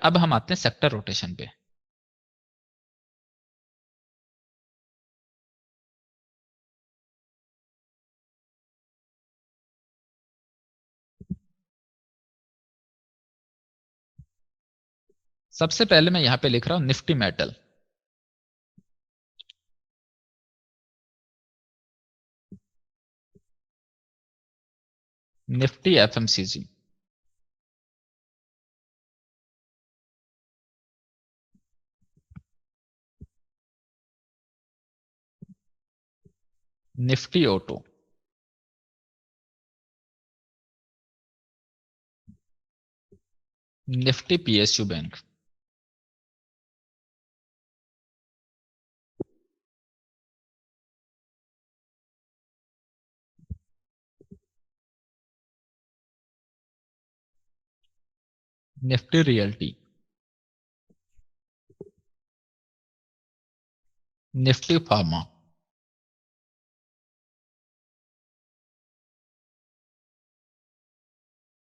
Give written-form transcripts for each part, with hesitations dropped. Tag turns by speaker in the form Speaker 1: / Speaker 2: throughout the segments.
Speaker 1: अब हम आते हैं सेक्टर रोटेशन पे। सबसे पहले मैं यहां पे लिख रहा हूं Nifty metal. Nifty FMCG. Nifty auto. Nifty PSU bank. Nifty realty. Nifty pharma.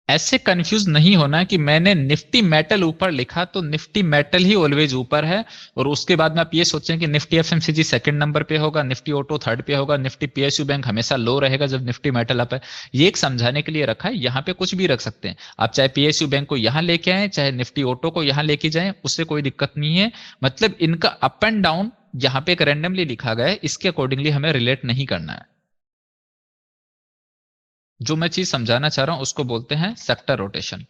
Speaker 1: ऐसे कंफ्यूज नहीं होना कि मैंने निफ्टी मेटल ऊपर लिखा तो निफ्टी मेटल ही ऑलवेज ऊपर है, और उसके बाद में आप ये सोचें कि निफ्टी एफएमसीजी सेकंड नंबर पे होगा, निफ्टी ऑटो थर्ड पे होगा, निफ्टी पीएसयू बैंक हमेशा लो रहेगा जब निफ्टी मेटल अप है। ये एक समझाने के लिए रखा है, यहाँ पे कुछ भी रख सकते हैं आप, चाहे पीएसयू बैंक को यहां लेके आए, चाहे निफ्टी ऑटो को यहां लेके जाए, उससे कोई दिक्कत नहीं है। मतलब इनका अप एंड डाउन यहाँ पे एक रैंडमली लिखा गया है, इसके अकॉर्डिंगली हमें रिलेट नहीं करना है। जो मैं चीज समझाना चाह रहा हूं उसको बोलते हैं सेक्टर रोटेशन।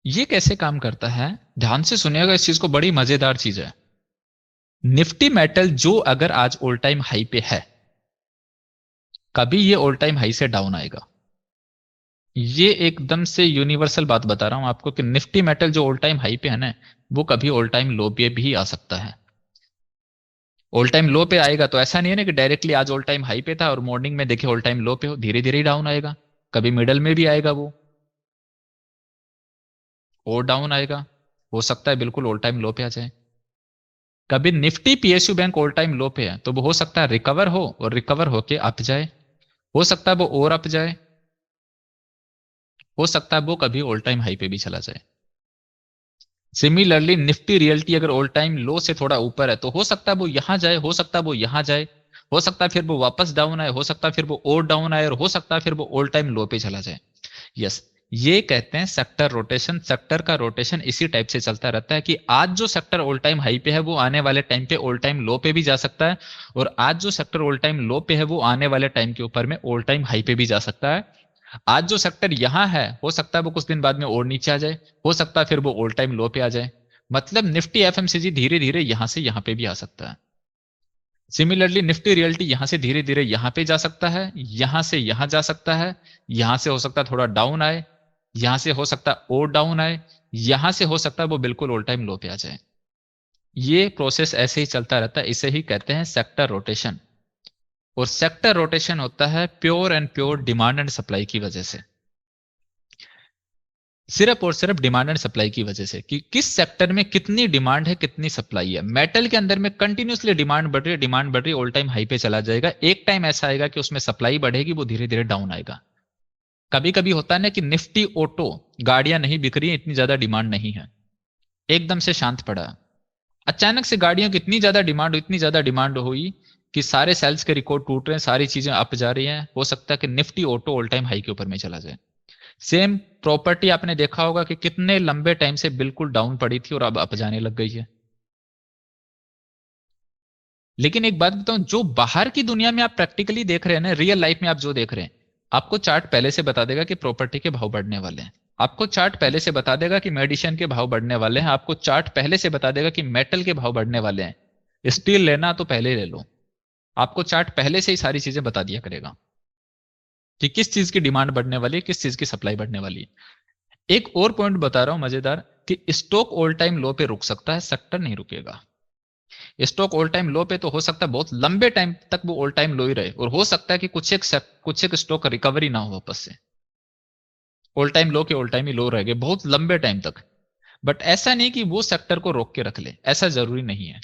Speaker 1: ये कैसे काम करता है, ध्यान से सुनिएगा, इस चीज को, बड़ी मजेदार चीज है। निफ्टी मेटल जो अगर आज ऑल टाइम हाई पे है, कभी ये ऑल टाइम हाई से डाउन आएगा। ये एकदम से यूनिवर्सल बात बता रहा हूं आपको कि निफ्टी मेटल जो ऑल टाइम हाई पे है ना, वो कभी ऑल टाइम लो पे भी आ सकता है। ऑल टाइम लो पे आएगा तो ऐसा नहीं है ना कि डायरेक्टली आज ऑल टाइम हाई पे था और मॉर्निंग में देखे ऑल टाइम लो पे हो, धीरे धीरे डाउन आएगा। कभी मिडल में भी आएगा वो, और डाउन आएगा। हो सकता है बिल्कुल ऑल टाइम लो पे आ जाए। कभी Nifty PSU bank all time low पे है तो वो हो सकता है रिकवर हो, और रिकवर होके अप जाए। हो सकता है वो और अप जाए। हो सकता है वो कभी ऑल टाइम हाई पे भी चला जाए। सिमिलरली निफ्टी रियल्टी अगर ऑल टाइम लो से थोड़ा ऊपर है तो हो सकता है वो यहां जाए, हो सकता है वो यहां जाए, हो सकता है फिर वो वापस डाउन आए, हो सकता है फिर वो और डाउन आए, और हो सकता है फिर वो ऑल टाइम लो पे चला जाए। यस, ये कहते हैं सेक्टर रोटेशन। सेक्टर का रोटेशन इसी टाइप से चलता रहता है कि आज जो सेक्टर ऑल टाइम हाई पे है वो आने वाले टाइम पे ऑल टाइम लो पे भी जा सकता है, और आज जो सेक्टर ऑल टाइम लो पे है वो आने वाले टाइम के ऊपर में ऑल टाइम हाई पे भी जा सकता है। आज जो सेक्टर यहां है हो सकता है वो कुछ दिन बाद में और नीचे आ जाए, हो सकता है फिर वो ऑल टाइम लो पे आ जाए। मतलब निफ्टी एफएमसीजी धीरे धीरे यहां से यहां पे भी आ सकता है। सिमिलरली निफ्टी रियल्टी यहां से धीरे धीरे यहां पे जा सकता है, यहां से यहां जा सकता है, यहां से हो सकता है थोड़ा डाउन आए, यहां से हो सकता है और डाउन आए, यहां से हो सकता है वो बिल्कुल ऑल टाइम लो पे आ जाए। ये प्रोसेस ऐसे ही चलता रहता है, इसे ही कहते हैं सेक्टर रोटेशन। और सेक्टर रोटेशन होता है pure and pure demand and supply की वजह से। सिर्फ और सिर्फ डिमांड एंड सप्लाई की वजह से कि किस सेक्टर में कितनी डिमांड है कितनी सप्लाई है। मेटल के अंदर में कंटिन्यूसली डिमांड बढ़ रही है, डिमांड बढ़ रही है, ऑल टाइम हाई पे चला जाएगा। एक टाइम ऐसा आएगा कि उसमें सप्लाई बढ़ेगी, वो धीरे धीरे डाउन आएगा। कभी कभी होता है ना कि निफ्टी ऑटो गाड़ियां नहीं बिक रही है, इतनी ज्यादा डिमांड नहीं है, एकदम से शांत पड़ा, अचानक से गाड़ियों की इतनी ज्यादा डिमांड, इतनी ज्यादा डिमांड हुई कि सारे सेल्स के रिकॉर्ड टूट रहे हैं, सारी चीजें अप जा रही हैं, हो सकता है कि Nifty auto all time high के ऊपर में चला जाए। सेम प्रॉपर्टी आपने देखा होगा कि कितने लंबे टाइम से बिल्कुल डाउन पड़ी थी और अब अप जाने लग गई है। लेकिन एक बात बताऊं, जो बाहर की दुनिया में आप प्रैक्टिकली देख रहे हैं ना, रियल लाइफ में आप जो देख रहे हैं, आपको चार्ट पहले से बता देगा कि प्रॉपर्टी के भाव बढ़ने वाले हैं। आपको चार्ट पहले से बता देगा कि मेडिसिन के भाव बढ़ने वाले हैं। आपको चार्ट पहले से बता देगा कि मेटल के भाव बढ़ने वाले हैं। स्टील लेना तो पहले ले लो। आपको चार्ट पहले से ही सारी चीजें बता दिया करेगा कि किस चीज की डिमांड बढ़ने वाली है, किस चीज की सप्लाई बढ़ने वाली है। एक और पॉइंट बता रहा हूं मजेदार, कि स्टॉक ऑल टाइम लो पे रुक सकता है, सेक्टर नहीं रुकेगा। स्टॉक ऑल टाइम लो पे तो हो सकता है बहुत लंबे टाइम तक वो ऑल टाइम लो ही रहे, और हो सकता है कि कुछ एक स्टॉक रिकवरी ना हो वापस से, ऑल टाइम लो के ऑल टाइम ही लो रह गए बहुत लंबे टाइम तक। बट ऐसा नहीं कि वो सेक्टर को रोक के रख ले, ऐसा जरूरी नहीं है।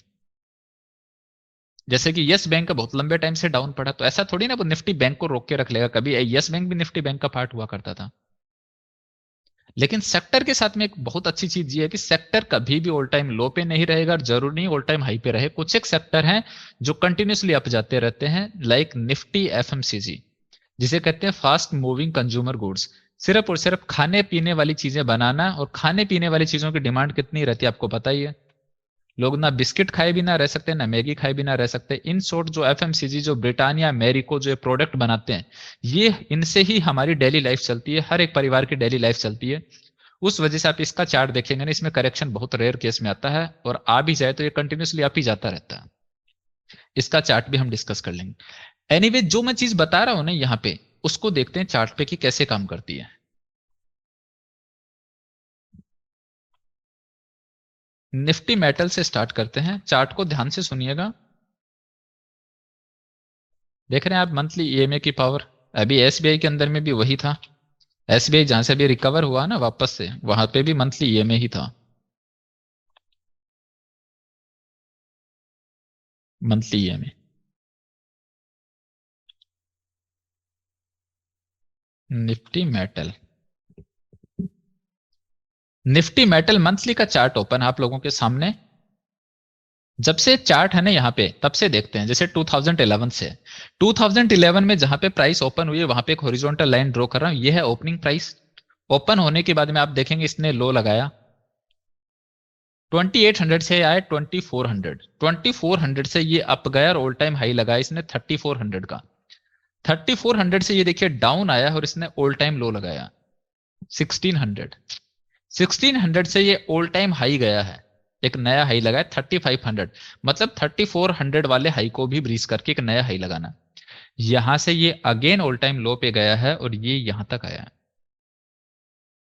Speaker 1: जैसे कि यस बैंक का बहुत लंबे टाइम से डाउन पड़ा, तो ऐसा थोड़ी ना वो निफ्टी बैंक को रोक के रख लेगा। कभी यस बैंक भी निफ्टी बैंक का पार्ट हुआ करता था। लेकिन सेक्टर के साथ में एक बहुत अच्छी चीज ये है कि सेक्टर कभी भी ऑल टाइम लो पे नहीं रहेगा और जरूर नहीं ऑल टाइम हाई पे रहे। कुछ एक सेक्टर हैं जो कंटिन्यूसली अप जाते रहते हैं, लाइक निफ्टी एफएमसीजी, जिसे कहते हैं फास्ट मूविंग कंज्यूमर गुड्स। सिर्फ और सिर्फ खाने पीने वाली चीजें बनाना, और खाने पीने वाली चीजों की डिमांड कितनी रहती है आपको पता ही है। लोग ना बिस्किट खाए भी ना रह सकते, ना मैगी खाए भी ना रह सकते। इन शॉर्ट जो एफएमसीजी, जो ब्रिटानिया मैरिको जो प्रोडक्ट बनाते हैं, ये इनसे ही हमारी डेली लाइफ चलती है, हर एक परिवार की डेली लाइफ चलती है। उस वजह से आप इसका चार्ट देखेंगे ना, इसमें करेक्शन बहुत रेयर केस में आता है, और आ भी जाए तो ये कंटिन्यूसली अप ही जाता रहता है। इसका चार्ट भी हम डिस्कस कर लेंगे। एनीवे, जो मैं चीज बता रहा हूं ना यहाँ पे, उसको देखते हैं चार्ट पे कि कैसे काम करती है। निफ्टी मेटल से स्टार्ट करते हैं, चार्ट को ध्यान से सुनिएगा। देख रहे हैं आप मंथली ईएमए की पावर, अभी एसबीआई के अंदर में भी वही था। एसबीआई जहां से भी रिकवर हुआ ना वापस से, वहां पे भी मंथली ईएमए ही था, monthly EMA. Nifty metal, Nifty metal monthly का चार्ट ओपन है आप लोगों के सामने। जब से चार्ट है ना यहाँ पे, तब से देखते हैं। जैसे 2011 से, 2011 में जहां पे प्राइस ओपन हुई है वहां पे एक हॉरिजॉन्टल लाइन ड्रॉ कर रहा हूं, ये है ओपनिंग प्राइस। ओपन होने के बाद में आप देखेंगे इसने लो लगाया, 2800 से आए 2400, 2400 से ये अप गया और ऑल टाइम हाई लगाया इसने 3400 का। 3400 से ये देखिए डाउन आया और इसने ऑल टाइम लो लगाया 1600। 1600 से ये ऑल टाइम हाई गया है, एक नया हाई लगाया 3500। मतलब 3400 वाले हाई को भी ब्रीच करके एक नया हाई लगाना। यहां से ये अगेन ऑल टाइम लो पे गया है और ये यहां तक आया है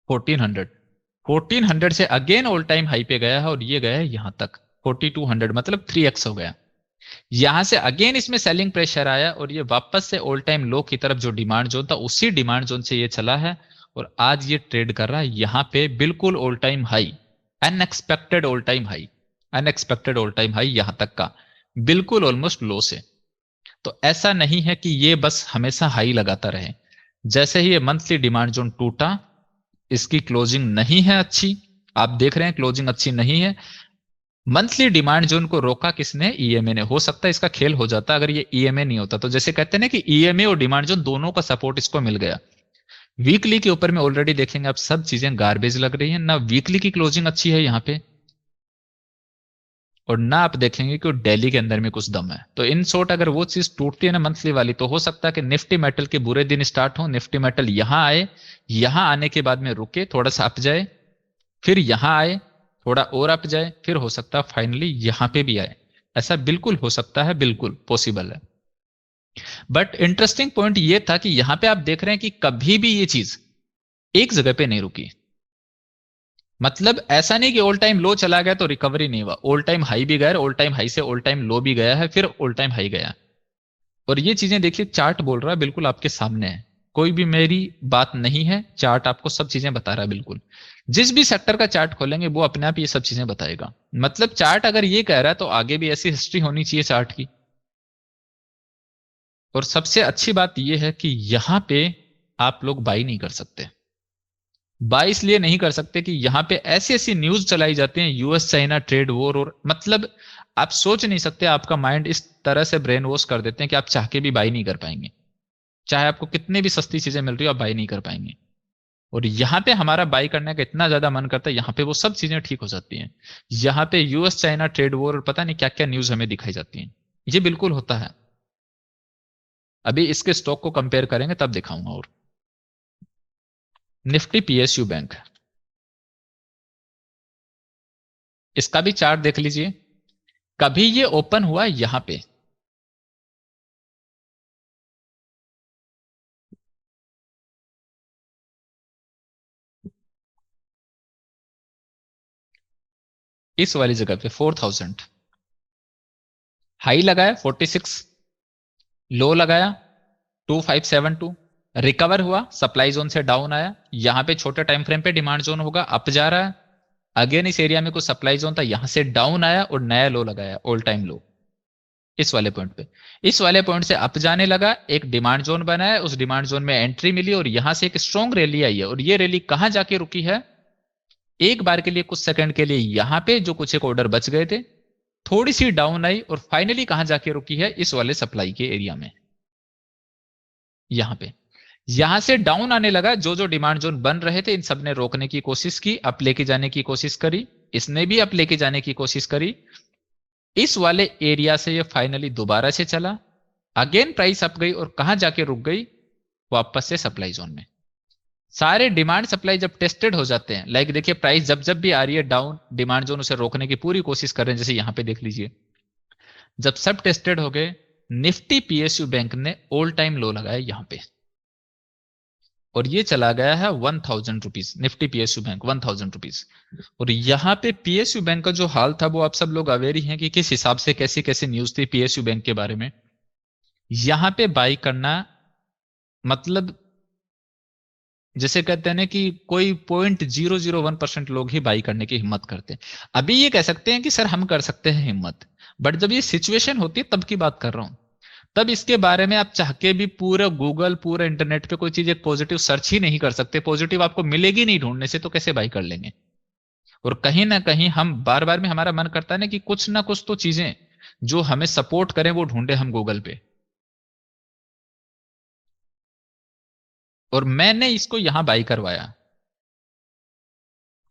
Speaker 1: 1400। 1400 से अगेन ऑल टाइम हाई पे गया है और ये गया है यहां तक 4200, मतलब 3x हो गया। यहां से अगेन इसमें सेलिंग प्रेशर आया और ये वापस से ऑल टाइम लो की तरफ, जो डिमांड जोन था उसी डिमांड जोन से ये चला है, और आज ये ट्रेड कर रहा है यहां पे बिल्कुल all time high, unexpected all time high, unexpected all time high यहां तक का, बिल्कुल ऑलमोस्ट लो से। तो ऐसा नहीं है कि ये बस हमेशा हाई लगाता रहे। जैसे ही ये मंथली डिमांड जोन टूटा, इसकी क्लोजिंग नहीं है अच्छी, आप देख रहे हैं क्लोजिंग अच्छी नहीं है। मंथली डिमांड जोन को रोका किसने? ईएमए ने। हो सकता है इसका खेल हो जाता अगर ये ईएमए नहीं होता। तो जैसे कहते हैं ना कि ईएमए और डिमांड जोन दोनों का सपोर्ट इसको मिल गया। वीकली के ऊपर में ऑलरेडी देखेंगे आप, सब चीजें गार्बेज लग रही है ना, वीकली की क्लोजिंग अच्छी है यहाँ पे, और ना आप देखेंगे कि डेली के अंदर में कुछ दम है। तो इन शॉर्ट अगर वो चीज टूटती है ना मंथली वाली, तो हो सकता है कि निफ्टी मेटल के बुरे दिन स्टार्ट हो, निफ्टी मेटल यहां आए, यहां आने के बाद में रुके, थोड़ा सा अप जाए, फिर यहां आए, थोड़ा और अप जाए, फिर हो सकता है फाइनली यहां पे भी आए। ऐसा बिल्कुल हो सकता है, बिल्कुल पॉसिबल है। बट इंटरेस्टिंग पॉइंट ये था कि यहां पे आप देख रहे हैं कि कभी भी ये चीज एक जगह पे नहीं रुकी। मतलब ऐसा नहीं कि ऑल टाइम लो चला गया तो रिकवरी नहीं हुआ, ऑल टाइम हाई भी गया, ऑल टाइम हाई से ऑल टाइम लो भी गया है, फिर ऑल टाइम हाई गया। और ये चीजें देखिए, चार्ट बोल रहा है, बिल्कुल आपके सामने है, कोई भी मेरी बात नहीं है, चार्ट आपको सब चीजें बता रहा है बिल्कुल। जिस भी सेक्टर का चार्ट खोलेंगे वो अपने आप ये सब चीजें बताएगा। मतलब चार्ट अगर ये कह रहा है तो आगे भी ऐसी हिस्ट्री होनी चाहिए चार्ट की। और सबसे अच्छी बात यह है कि यहां पे आप लोग बाई नहीं कर सकते। बाई इसलिए नहीं कर सकते कि यहां पे ऐसी ऐसी न्यूज चलाई जाती हैं, यूएस चाइना ट्रेड वॉर, और मतलब आप सोच नहीं सकते, आपका माइंड इस तरह से ब्रेन वॉश कर देते हैं कि आप चाह के भी बाई नहीं कर पाएंगे। चाहे आपको कितनी भी सस्ती चीजें मिल रही हो, आप बाई नहीं कर पाएंगे। और यहाँ पे हमारा बाई करने का इतना ज्यादा मन करता है, यहाँ पे वो सब चीजें ठीक हो जाती हैं। यहाँ पे यूएस चाइना ट्रेड वॉर और पता नहीं क्या क्या न्यूज हमें दिखाई जाती है, ये बिल्कुल होता है। अभी इसके स्टॉक को कंपेयर करेंगे तब दिखाऊंगा। और निफ्टी पीएसयू बैंक, इसका भी चार्ट देख लीजिए। कभी ये ओपन हुआ यहां पे, इस वाली जगह पे 4000, हाई लगाया 46, लो लगाया 2572, रिकवर हुआ, सप्लाई जोन से डाउन आया, यहां पे छोटे टाइम फ्रेम पे डिमांड जोन होगा, अप जा रहा है, अगेन इस एरिया में कुछ सप्लाई जोन था, यहां से डाउन आया और नया लो लगाया, ऑल टाइम लो इस वाले पॉइंट पे। इस वाले पॉइंट से अप जाने लगा, एक डिमांड जोन बनाया, उस डिमांड जोन में एंट्री मिली और यहां से एक स्ट्रॉन्ग रैली आई है। और ये रैली कहां जाके रुकी है, एक बार के लिए कुछ सेकंड के लिए यहां पे जो कुछ एक ऑर्डर बच गए थे, थोड़ी सी डाउन आई और फाइनली कहां जाके रुकी है, इस वाले सप्लाई के एरिया में, यहां पे। यहां से डाउन आने लगा, जो जो डिमांड जोन बन रहे थे इन सब ने रोकने की कोशिश की, अप लेके जाने की कोशिश करी, इसने भी अप लेके जाने की कोशिश करी। इस वाले एरिया से ये फाइनली दोबारा से चला, अगेन प्राइस अप गई और कहां जाके रुक गई, वापस से सप्लाई जोन में। सारे डिमांड सप्लाई जब टेस्टेड हो जाते हैं, लाइक देखिए प्राइस जब जब भी आ रही है डाउन, डिमांड जोन उसे रोकने की पूरी कोशिश कर रहे हैं, जैसे यहां पे देख लीजिए। जब सब टेस्टेड हो गए, निफ्टी पीएसयू बैंक ने ऑल टाइम लो लगाया यहां पे, और ये चला गया है 1000 rupees, Nifty PSU bank 1000 rupees. और यहां पे पीएसयू बैंक का जो हाल था वो आप सब लोग अवेयर ही हैं कि किस हिसाब से कैसी कैसी न्यूज थी पीएसयू बैंक के बारे में। यहां पे बाई करना मतलब जैसे कहते हैं ना कि कोई 0.001% लोग ही बाई करने की हिम्मत करते हैं। अभी ये कह सकते हैं कि सर हम कर सकते हैं हिम्मत, बट जब ये सिचुएशन होती है तब की बात कर रहा हूं। तब इसके बारे में आप चाह के भी पूरा गूगल पूरा इंटरनेट पे कोई चीज एक पॉजिटिव सर्च ही नहीं कर सकते, पॉजिटिव आपको मिलेगी नहीं ढूंढने से, तो कैसे बाई कर लेंगे। और कहीं ना कहीं हम बार बार में हमारा मन करता है ना कि कुछ ना कुछ तो चीजें जो हमें सपोर्ट करें वो ढूंढे हम गूगल पे। और मैंने इसको यहां बाई करवाया,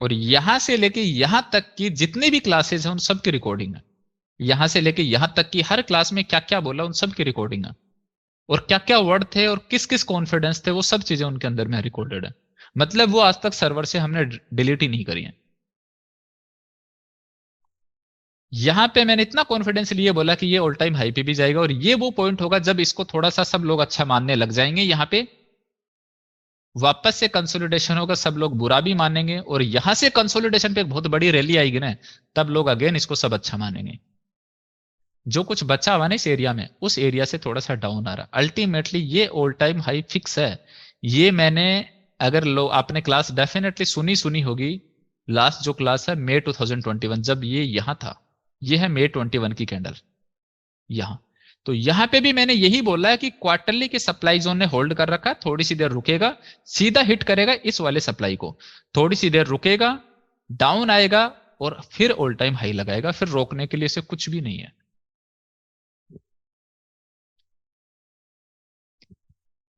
Speaker 1: और यहां से लेके यहां तक की जितनी भी क्लासेस हैं उन सब की रिकॉर्डिंग है। यहां से लेके यहां तक की हर क्लास में क्या क्या बोला उन सब की रिकॉर्डिंग है, और क्या क्या वर्ड थे और किस किस कॉन्फिडेंस थे वो सब चीजें उनके अंदर में रिकॉर्डेड है। मतलब वो आज तक सर्वर से हमने डिलीट ही नहीं करी है। यहां पे मैंने इतना कॉन्फिडेंस लिए बोला कि ये ऑल टाइम हाई पे भी जाएगा, और ये वो पॉइंट होगा जब इसको थोड़ा सा सब लोग अच्छा मानने लग जाएंगे, यहां पे वापस से कंसोलिडेशन होगा, सब लोग बुरा भी मानेंगे, और यहां से कंसोलिडेशन पे एक बहुत बड़ी रैली आएगी ना, तब लोग अगेन इसको सब अच्छा मानेंगे। जो कुछ बचा हुआ ना इस एरिया में, उस एरिया से थोड़ा सा डाउन आ रहा, अल्टीमेटली ये ऑल टाइम हाई फिक्स है। ये मैंने, अगर लो आपने क्लास डेफिनेटली सुनी सुनी होगी, लास्ट जो क्लास है मई 2021, जब ये यहां था, ये है मई 21 की कैंडल यहां। तो यहां पे भी मैंने यही बोला है कि क्वार्टरली के सप्लाई जोन ने होल्ड कर रखा है, थोड़ी सी देर रुकेगा, सीधा हिट करेगा इस वाले सप्लाई को, थोड़ी सी देर रुकेगा, डाउन आएगा और फिर ऑल टाइम हाई लगाएगा, फिर रोकने के लिए इसे कुछ भी नहीं है।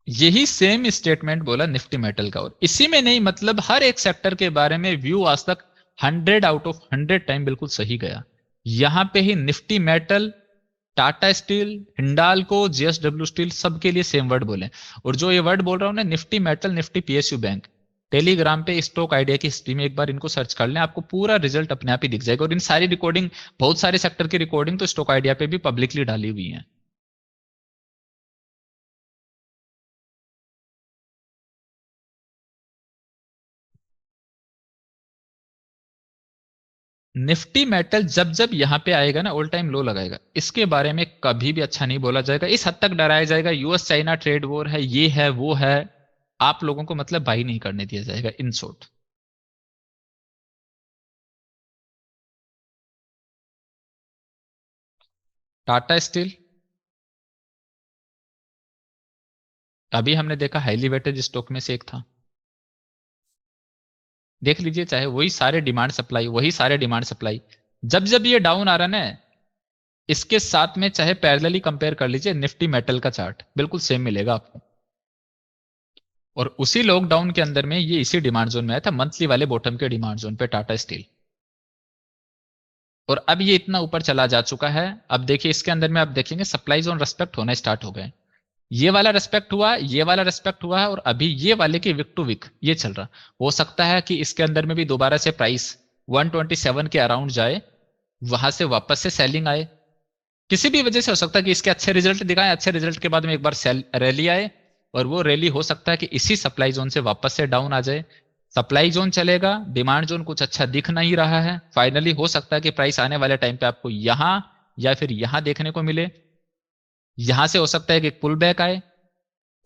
Speaker 1: यही सेम स्टेटमेंट बोला निफ्टी मेटल का, और इसी में नहीं मतलब हर एक सेक्टर के बारे में व्यू आज तक 100 आउट ऑफ 100 टाइम बिल्कुल सही गया। यहां पे ही Nifty metal, Tata steel, Hindalco, JSW steel, सबके लिए सेम वर्ड बोले। और जो ये वर्ड बोल रहा हूं ना, Nifty metal, Nifty PSU bank, Telegram पे स्टॉक आइडिया की हिस्ट्री में एक बार इनको सर्च कर लें, आपको पूरा रिजल्ट अपने आप ही दिख जाएगा। और इन सारी रिकॉर्डिंग, बहुत सारे सेक्टर की रिकॉर्डिंग तो स्टॉक आइडिया पे भी पब्लिकली डाली हुई है। निफ्टी मेटल जब जब यहां पे आएगा ना, ऑल टाइम लो लगाएगा, इसके बारे में कभी भी अच्छा नहीं बोला जाएगा, इस हद तक डराया जाएगा, यूएस चाइना ट्रेड वॉर है, ये है वो है, आप लोगों को मतलब बाई नहीं करने दिया जाएगा इन शॉर्ट। टाटा स्टील अभी हमने देखा हाईली वेटेड स्टॉक में से एक था, देख लीजिए, चाहे वही सारे डिमांड सप्लाई, वही सारे डिमांड सप्लाई, जब जब ये डाउन आ रहा है ना, इसके साथ में चाहे पैरेलली कंपेयर कर लीजिए निफ्टी मेटल का चार्ट, बिल्कुल सेम मिलेगा आपको। और उसी लॉकडाउन के अंदर में ये इसी डिमांड जोन में आया था, मंथली वाले बॉटम के डिमांड जोन पे टाटा स्टील। और अब ये इतना ऊपर चला जा चुका है, अब देखिए इसके अंदर में आप देखेंगे सप्लाई जोन रेस्पेक्ट होना स्टार्ट हो गए, ये वाला रेस्पेक्ट हुआ, ये वाला रेस्पेक्ट हुआ है, और अभी ये वाले की विक टू विक ये चल रहा। हो सकता है कि इसके अंदर में भी दोबारा से प्राइस 127 के अराउंड जाए, वहां से वापस से सेलिंग आए, किसी भी वजह से हो सकता है कि इसके अच्छे रिजल्ट दिखाएं, अच्छे रिजल्ट के बाद में एक बार सेल रैली आए, और वो रैली हो सकता है कि इसी सप्लाई जोन से वापस से डाउन आ जाए। सप्लाई जोन चलेगा, डिमांड जोन कुछ अच्छा दिख नहीं रहा है, फाइनली हो सकता है कि प्राइस आने वाले टाइम पे आपको यहां या फिर यहां देखने को मिले। यहां से हो सकता है कि पुल बैक आए,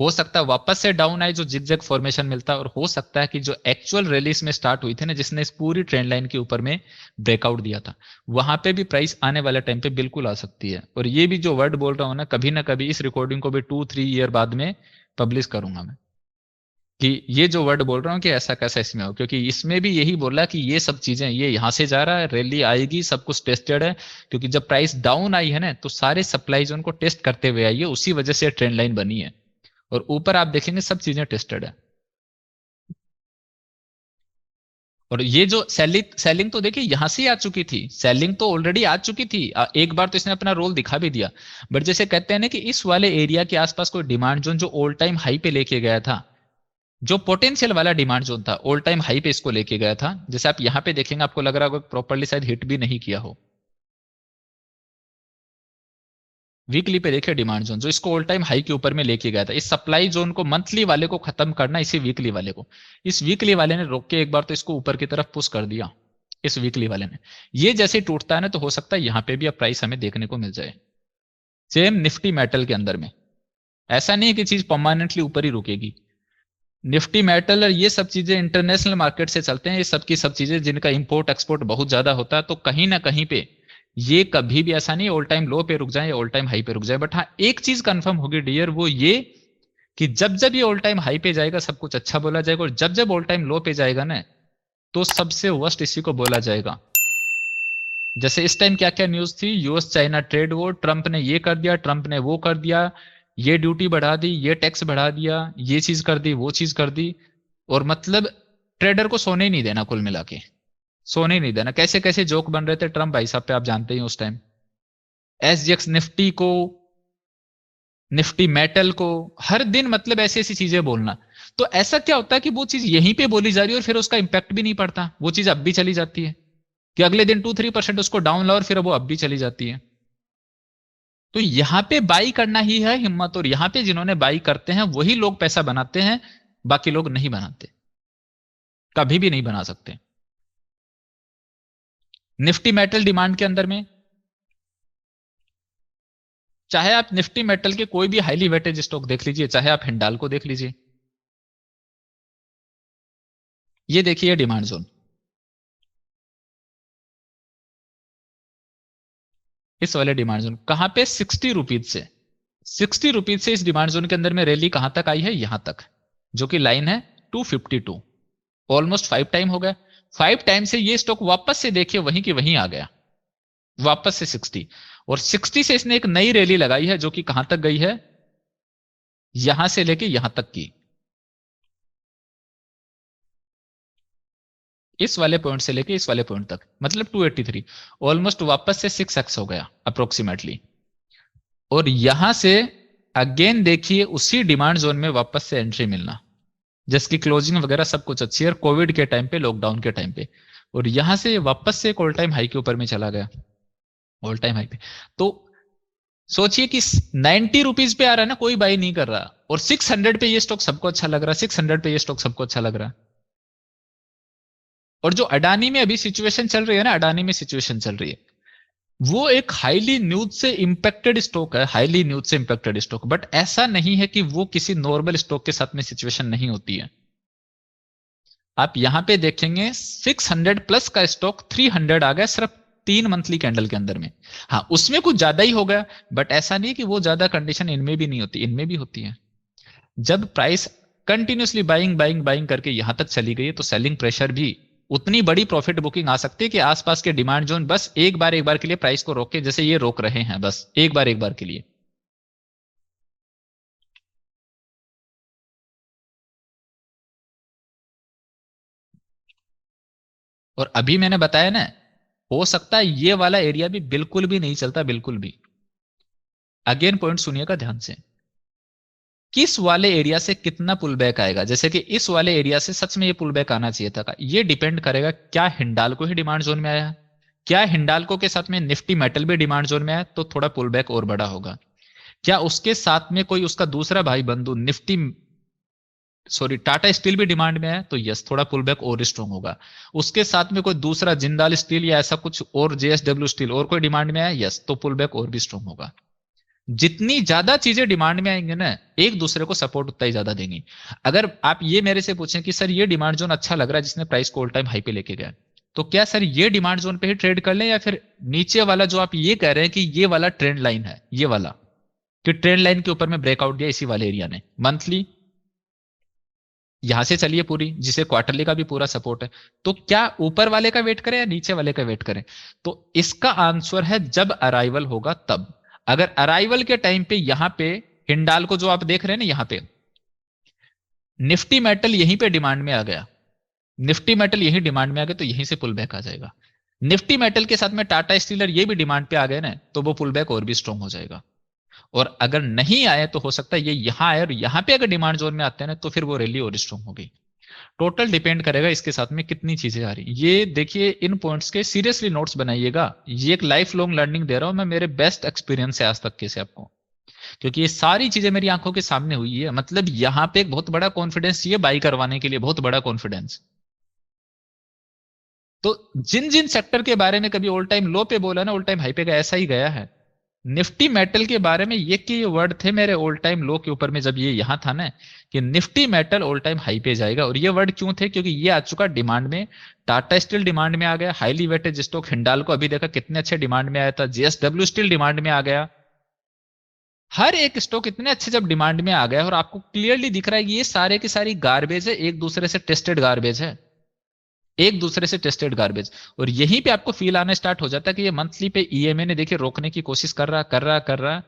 Speaker 1: हो सकता है वापस से डाउन आए जो जिगजैग फॉर्मेशन मिलता है, और हो सकता है कि जो एक्चुअल रैली इसमें स्टार्ट हुई थी ना, जिसने इस पूरी ट्रेंड लाइन के ऊपर में ब्रेकआउट दिया था, वहां पे भी प्राइस आने वाले टाइम पे बिल्कुल आ सकती है। और ये भी जो वर्ड बोल रहा हूं ना कभी इस रिकॉर्डिंग को भी 2-3 ईयर बाद में पब्लिश करूंगा मैं, कि ये जो वर्ड बोल रहा हूँ कि ऐसा कैसा इसमें हो, क्योंकि इसमें भी यही बोला कि ये सब चीजें, ये यहां से जा रहा है, रैली आएगी, सब कुछ टेस्टेड है। क्योंकि जब प्राइस डाउन आई है ना, तो सारे सप्लाई जोन को टेस्ट करते हुए आई है, उसी वजह से ट्रेंड लाइन बनी है। और ऊपर आप देखेंगे सब चीजें टेस्टेड है। और ये जो सेलिंग सेलिंग तो देखिए यहां से ही आ चुकी थी, सेलिंग तो ऑलरेडी आ चुकी थी, एक बार तो इसने अपना रोल दिखा भी दिया। बट जैसे कहते हैं ना कि इस वाले एरिया के आसपास कोई डिमांड जोन जो ऑल टाइम हाई पे लेके गया था, जो पोटेंशियल वाला डिमांड जोन था, ऑल टाइम हाई पे इसको लेके गया था। जैसे आप यहां पे देखेंगे, आपको लग रहा होगा प्रॉपर्ली शायद हिट भी नहीं किया हो। वीकली पे देखिए डिमांड जोन जो इसको ऑल टाइम हाई के ऊपर में लेके गया था, इस सप्लाई जोन को मंथली वाले को खत्म करना, इसी वीकली वाले को, इस वीकली वाले ने रोक के एक बार तो इसको ऊपर की तरफ पुश कर दिया, इस वीकली वाले ने। ये जैसे ही टूटता है ना, तो हो सकता है यहां पे भी अब प्राइस हमें देखने को मिल जाए। सेम निफ्टी मेटल के अंदर में ऐसा नहीं है कि चीज परमानेंटली ऊपर ही रुकेगी। निफ्टी मेटल और ये सब चीजें इंटरनेशनल मार्केट से चलते हैं, ये सब की सब चीजें जिनका इंपोर्ट एक्सपोर्ट बहुत ज्यादा होता है, तो कहीं ना कहीं पे ये कभी भी ऐसा नहीं ऑल टाइम लो पे रुक जाए या ऑल टाइम हाई पे रुक जाए। बट हाँ, एक चीज कंफर्म होगी डियर, वो ये कि जब जब ये ऑल टाइम हाई पे जाएगा सब कुछ अच्छा बोला जाएगा, और जब जब ऑल टाइम लो पे जाएगा ना, तो सबसे वर्स्ट इसी को बोला जाएगा। जैसे इस टाइम क्या क्या न्यूज थी, US China trade war, Trump ने ये कर दिया, ट्रंप ने वो कर दिया, ये ड्यूटी बढ़ा दी, ये टैक्स बढ़ा दिया, ये चीज कर दी, वो चीज कर दी। और मतलब ट्रेडर को सोने ही नहीं देना, कुल मिला के सोने ही नहीं देना। कैसे कैसे जोक बन रहे थे ट्रंप भाई साहब पे, आप जानते ही उस टाइम। एसजीएक्स निफ्टी को, निफ्टी मेटल को, हर दिन मतलब ऐसी ऐसी चीजें बोलना। तो ऐसा क्या होता है कि वो चीज यहीं पे बोली जा रही है और फिर उसका इंपैक्ट भी नहीं पड़ता, वो चीज अब भी चली जाती है, कि अगले दिन 2-3% उसको डाउन लाओ और फिर वो अब भी चली जाती है। तो यहां पे बाई करना ही है हिम्मत, और यहां पे जिन्होंने बाई करते हैं वही लोग पैसा बनाते हैं, बाकी लोग नहीं बनाते, कभी भी नहीं बना सकते। निफ्टी मेटल डिमांड के अंदर में, चाहे आप निफ्टी मेटल के कोई भी हाईली वेटेज स्टॉक देख लीजिए, चाहे आप हिंडाल को देख लीजिए, ये देखिए डिमांड जोन, इस वाले डिमांड जोन कहां पे, 60 रुपीज से, 60 रुपीज से इस डिमांड जोन के अंदर में रैली कहां तक आई है, यहां तक, जो कि लाइन है 252। ऑलमोस्ट 5 टाइम हो गया। 5 टाइम से ये स्टॉक वापस से देखिए वहीं की वहीं आ गया, वापस से 60। और 60 से इसने एक नई रैली लगाई है, जो कि कहां तक गई है, यहां से लेके यहां तक की, इस वाले पॉइंट से लेके इस वाले पॉइंट तक, मतलब 283। ऑलमोस्ट वापस से 6x हो गया अप्रोक्सीमेटली। और यहां से अगेन देखिए उसी डिमांड जोन में वापस से एंट्री मिलना, जिसकी क्लोजिंग वगैरह सब कुछ अच्छी है, कोविड के टाइम पे, लॉकडाउन के टाइम पे। और यहां से वापस से एक ऑल टाइम हाई के ऊपर में चला गया, ऑल टाइम हाई पे। तो सोचिए कि 90 रुपीज पे आ रहा है ना, कोई बाई नहीं कर रहा, और 600 पे ये स्टॉक सबको अच्छा लग रहा है, 600 पे ये स्टॉक सबको अच्छा लग रहा है। और जो अडानी में अभी सिचुएशन चल रही है ना, अडानी में सिचुएशन चल रही है, वो एक हाईली न्यूज से इंपैक्टेड स्टॉक है, हाईली न्यूज से इंपैक्टेड स्टॉक। बट ऐसा नहीं है कि वो किसी नॉर्मल स्टॉक के साथ में सिचुएशन नहीं होती है। आप यहां पे देखेंगे 600 प्लस का स्टॉक 300 आ गया सिर्फ 3 मंथली कैंडल के अंदर में। हाँ, उसमें कुछ ज्यादा ही हो गया, बट ऐसा नहीं कि वो ज्यादा कंडीशन इनमें भी नहीं होती, इनमें भी होती है। जब price continuously buying buying buying करके यहां तक चली गई है, तो सेलिंग प्रेशर भी, उतनी बड़ी प्रॉफिट बुकिंग आ सकती है कि आसपास के डिमांड जोन बस एक बार के लिए प्राइस को रोके, जैसे ये रोक रहे हैं, बस एक बार के लिए। और अभी मैंने बताया ना, हो सकता है ये वाला एरिया भी बिल्कुल भी नहीं चलता, बिल्कुल भी। अगेन पॉइंट सुनिएगा ध्यान से, किस वाले एरिया से कितना पुल बैक आएगा। जैसे कि इस वाले एरिया से सच में ये पुल बैक आना चाहिए था, ये डिपेंड करेगा क्या हिंडाल्को ही डिमांड जोन में आया, क्या हिंडाल्को के साथ में निफ्टी मेटल भी डिमांड जोन में आया, तो थोड़ा पुल बैक और बड़ा होगा। क्या उसके साथ में कोई उसका दूसरा भाई बंधु निफ्टी, सॉरी टाटा स्टील भी डिमांड में है, तो यस थोड़ा पुल बैक और स्ट्रॉन्ग होगा। उसके साथ में कोई दूसरा जिंदाल स्टील या ऐसा कुछ और, जेएसडब्ल्यू स्टील और कोई डिमांड में है, यस तो पुल बैक और भी स्ट्रॉन्ग होगा। जितनी ज्यादा चीजें डिमांड में आएंगे ना, एक दूसरे को सपोर्ट उतना ही ज्यादा देंगी। अगर आप ये मेरे से पूछें कि सर ये डिमांड जोन अच्छा लग रहा है जिसने प्राइस को ऑल टाइम हाई पे लेके गया, तो क्या सर ये डिमांड जोन पे ही ट्रेड कर लें, या फिर नीचे वाला जो आप ये कह रहे हैं कि ये वाला ट्रेंड लाइन है, ये वाला कि ट्रेंड लाइन के ऊपर में ब्रेकआउट दिया इसी वाले एरिया ने मंथली, यहां से चलिए पूरी, जिसे क्वार्टरली का भी पूरा सपोर्ट है, तो क्या ऊपर वाले का वेट करें या नीचे वाले का वेट करें? तो इसका आंसर है जब अराइवल होगा तब। अगर अराइवल के टाइम पे यहां पे हिंडाल को जो आप देख रहे हैं ना, यहां पे निफ्टी मेटल यहीं पे डिमांड में आ गया, निफ्टी मेटल यही डिमांड में आ गया, तो यहीं से पुल बैक आ जाएगा। निफ्टी मेटल के साथ में टाटा स्टीलर ये भी डिमांड पे आ गए ना, तो वो पुल बैक और भी स्ट्रॉन्ग हो जाएगा। और अगर नहीं आए तो हो सकता है ये यहां आए, और यहां पे अगर डिमांड जोन में आते हैं ना, तो फिर वो रैली और स्ट्रॉन्ग होगी। टोटल डिपेंड करेगा इसके साथ में कितनी चीजें आ रही। ये देखिए इन पॉइंट्स के सीरियसली नोट्स बनाइएगा, ये एक लाइफ लॉन्ग लर्निंग दे रहा हूं मैं, मेरे बेस्ट एक्सपीरियंस से आज तक के से आपको, क्योंकि ये सारी चीजें मेरी आंखों के सामने हुई है। मतलब यहां पे एक बहुत बड़ा कॉन्फिडेंस चाहिए बाई करवाने के लिए, बहुत बड़ा कॉन्फिडेंस। तो जिन जिन सेक्टर के बारे में कभी ऑल टाइम लो पे बोला ना, ऑल टाइम हाई पे गया, ऐसा ही गया है। निफ्टी मेटल के बारे में ये कि ये वर्ड थे मेरे ऑल टाइम लो के ऊपर में, जब ये यहां था ना कि Nifty metal all time high पे जाएगा, और ये वर्ड क्यों थे, क्योंकि ये आ चुका डिमांड में। टाटा स्टील डिमांड में आ गया, हाईली वेटेड स्टॉक हिंडाल को अभी देखा कितने अच्छे डिमांड में आया था, जेएसडब्ल्यू स्टील डिमांड में आ गया। हर एक स्टॉक इतने अच्छे जब डिमांड में आ गया, और आपको क्लियरली दिख रहा है कि ये सारे की सारी गार्बेज है, एक दूसरे से टेस्टेड गार्बेज है, एक दूसरे से टेस्टेड गार्बेज। और यहीं पे आपको फील आना स्टार्ट हो जाता है कि ये मंथली पे ईएमए ने देखिए रोकने की कोशिश कर रहा।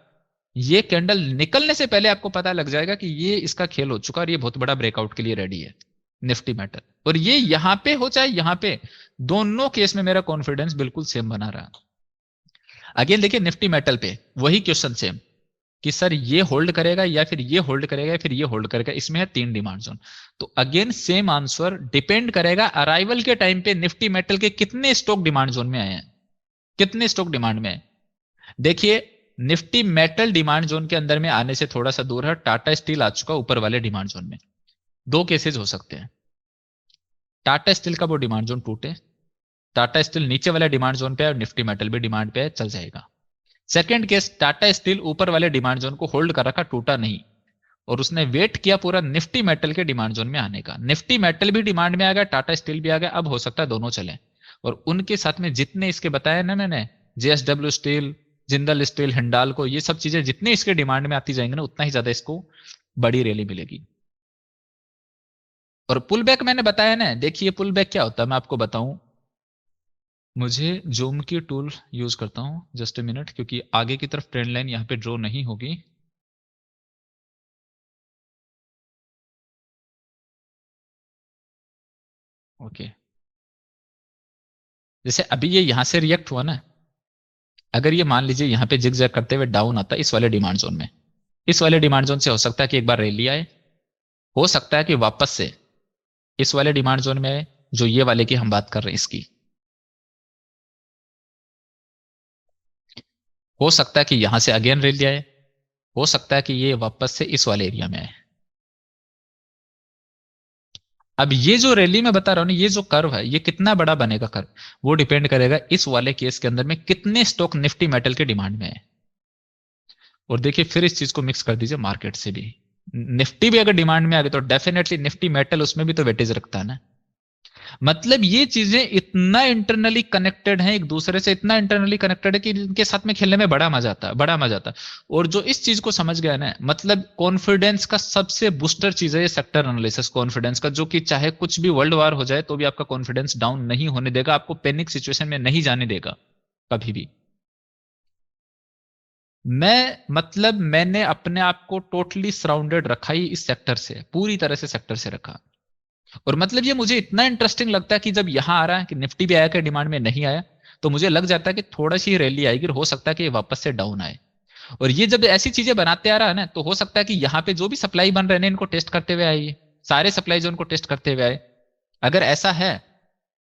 Speaker 1: ये कैंडल निकलने से पहले आपको पता लग जाएगा कि ये इसका खेल हो चुका और ये बहुत बड़ा ब्रेकआउट के लिए रेडी है निफ्टी मेटल। और ये यहां पे हो चाहे यहां पे, दोनों केस में मेरा कॉन्फिडेंस बिल्कुल सेम बना रहा। अगेन देखिए निफ्टी मेटल पे वही क्वेश्चन सेम कि सर ये होल्ड करेगा या फिर ये होल्ड करेगा या फिर ये होल्ड करेगा, इसमें है 3 डिमांड जोन। तो अगेन सेम आंसर डिपेंड करेगा अराइवल के टाइम पे निफ्टी मेटल के कितने स्टॉक डिमांड जोन में आए हैं, कितने स्टॉक डिमांड में है। देखिए निफ्टी मेटल डिमांड जोन के अंदर में आने से थोड़ा सा दूर है, टाटा स्टील आ चुका ऊपर वाले डिमांड जोन में। दो केसेस हो सकते हैं, टाटा स्टील का वो डिमांड जोन टूटे, टाटा स्टील नीचे वाले डिमांड जोन पे है और निफ्टी मेटल भी डिमांड पे है, चल जाएगा। सेकंड केस, टाटा स्टील ऊपर वाले डिमांड जोन को होल्ड कर रखा, टूटा नहीं, और उसने वेट किया पूरा निफ्टी मेटल के डिमांड जोन में आने का। निफ्टी मेटल भी डिमांड में आ गया, टाटा स्टील भी आ गया, अब हो सकता है दोनों चले। और उनके साथ में जितने इसके बताए ना मैंने, JSW steel, Jindal steel, Hindalco, ये सब चीजें जितने इसके डिमांड में आती जाएंगे ना, उतना ही ज्यादा इसको बड़ी रैली मिलेगी। और पुल बैक मैंने बताया ना, देखिए पुल बैक क्या होता है मैं आपको बताऊं। मुझे जूम की टूल यूज करता हूं, जस्ट ए मिनट, क्योंकि आगे की तरफ ट्रेंड लाइन यहां पे ड्रॉ नहीं होगी। ओके, जैसे अभी ये यहां से रिएक्ट हुआ ना, अगर ये मान लीजिए यहां पे जिगजैग करते हुए डाउन आता है इस वाले डिमांड जोन में, इस वाले डिमांड जोन से हो सकता है कि एक बार रैली आए, हो सकता है कि वापस से इस वाले डिमांड जोन में आए, जो ये वाले की हम बात कर रहे हैं इसकी, हो सकता है कि यहां से अगेन रैली आए, हो सकता है कि ये वापस से इस वाले एरिया में आए। अब ये जो रैली में बता रहा हूं ना, ये जो कर्व है ये कितना बड़ा बनेगा कर्व, वो डिपेंड करेगा इस वाले केस के अंदर में कितने स्टॉक निफ्टी मेटल के डिमांड में है। और देखिए फिर इस चीज को मिक्स कर दीजिए मार्केट से भी, निफ्टी भी अगर डिमांड में आ गई तो डेफिनेटली निफ्टी मेटल उसमें भी तो वेटेज रखता है ना। मतलब ये चीजें इतना इंटरनली कनेक्टेड हैं एक दूसरे से, इतना इंटरनली कनेक्टेड है कि इनके साथ में खेलने में बड़ा मजा आता है, बड़ा मजा आता है। और जो इस चीज को समझ गया ना, मतलब कॉन्फिडेंस का सबसे बूस्टर चीज है ये सेक्टर एनालिसिस कॉन्फिडेंस का, जो कि चाहे कुछ भी वर्ल्ड वार हो जाए तो भी आपका कॉन्फिडेंस डाउन नहीं होने देगा, आपको पैनिक सिचुएशन में नहीं जाने देगा कभी भी। मैंने अपने आप को टोटली सराउंडेड रखा ही इस सेक्टर से, पूरी तरह से सेक्टर से रखा। और मतलब ये मुझे इतना इंटरेस्टिंग लगता है कि जब यहां आ रहा है कि निफ्टी भी आया कि डिमांड में नहीं आया, तो मुझे लग जाता है कि थोड़ा सी रैली आएगी और हो सकता है कि ये वापस से डाउन आए। और ये जब ऐसी चीजें बनाते आ रहा है ना, तो हो सकता है कि यहाँ पे जो भी सप्लाई बन रहे हैं इनको टेस्ट करते हुए आए, ये सारे सप्लाई जोन को टेस्ट करते हुए आए। अगर ऐसा है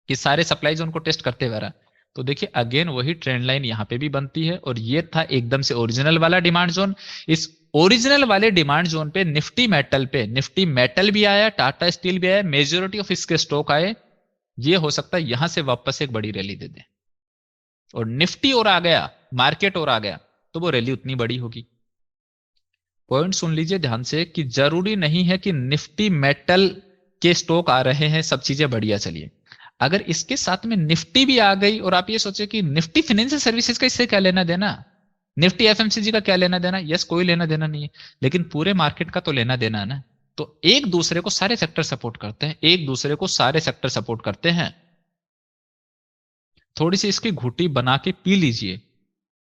Speaker 1: कि सारे सप्लाई जोन को टेस्ट करते हुए आ रहा है, तो देखिए अगेन वही ट्रेंड लाइन यहां पे भी बनती है, और ये था एकदम से ओरिजिनल वाला डिमांड जोन। इस ओरिजिनल वाले डिमांड जोन पे निफ्टी मेटल भी आया, टाटा स्टील भी आया, मेजोरिटी ऑफ इसके स्टॉक आए। ये हो सकता है यहां से वापस एक बड़ी रैली दे दे, और निफ्टी और आ गया, मार्केट और आ गया, तो वो रैली उतनी बड़ी होगी। पॉइंट सुन लीजिए ध्यान से कि जरूरी नहीं है कि निफ्टी मेटल के स्टॉक आ रहे हैं सब चीजें बढ़िया चलिए। अगर इसके साथ में निफ्टी भी आ गई और आप ये सोचे कि निफ्टी फाइनेंशियल सर्विसेज का इससे क्या लेना देना, निफ्टी एफएमसीजी का क्या लेना देना, यस कोई लेना देना नहीं है, लेकिन पूरे मार्केट का तो लेना देना है ना। तो एक दूसरे को सारे सेक्टर सपोर्ट करते हैं, एक दूसरे को सारे सेक्टर सपोर्ट करते हैं। थोड़ी सी इसकी घुटी बना के पी लीजिए,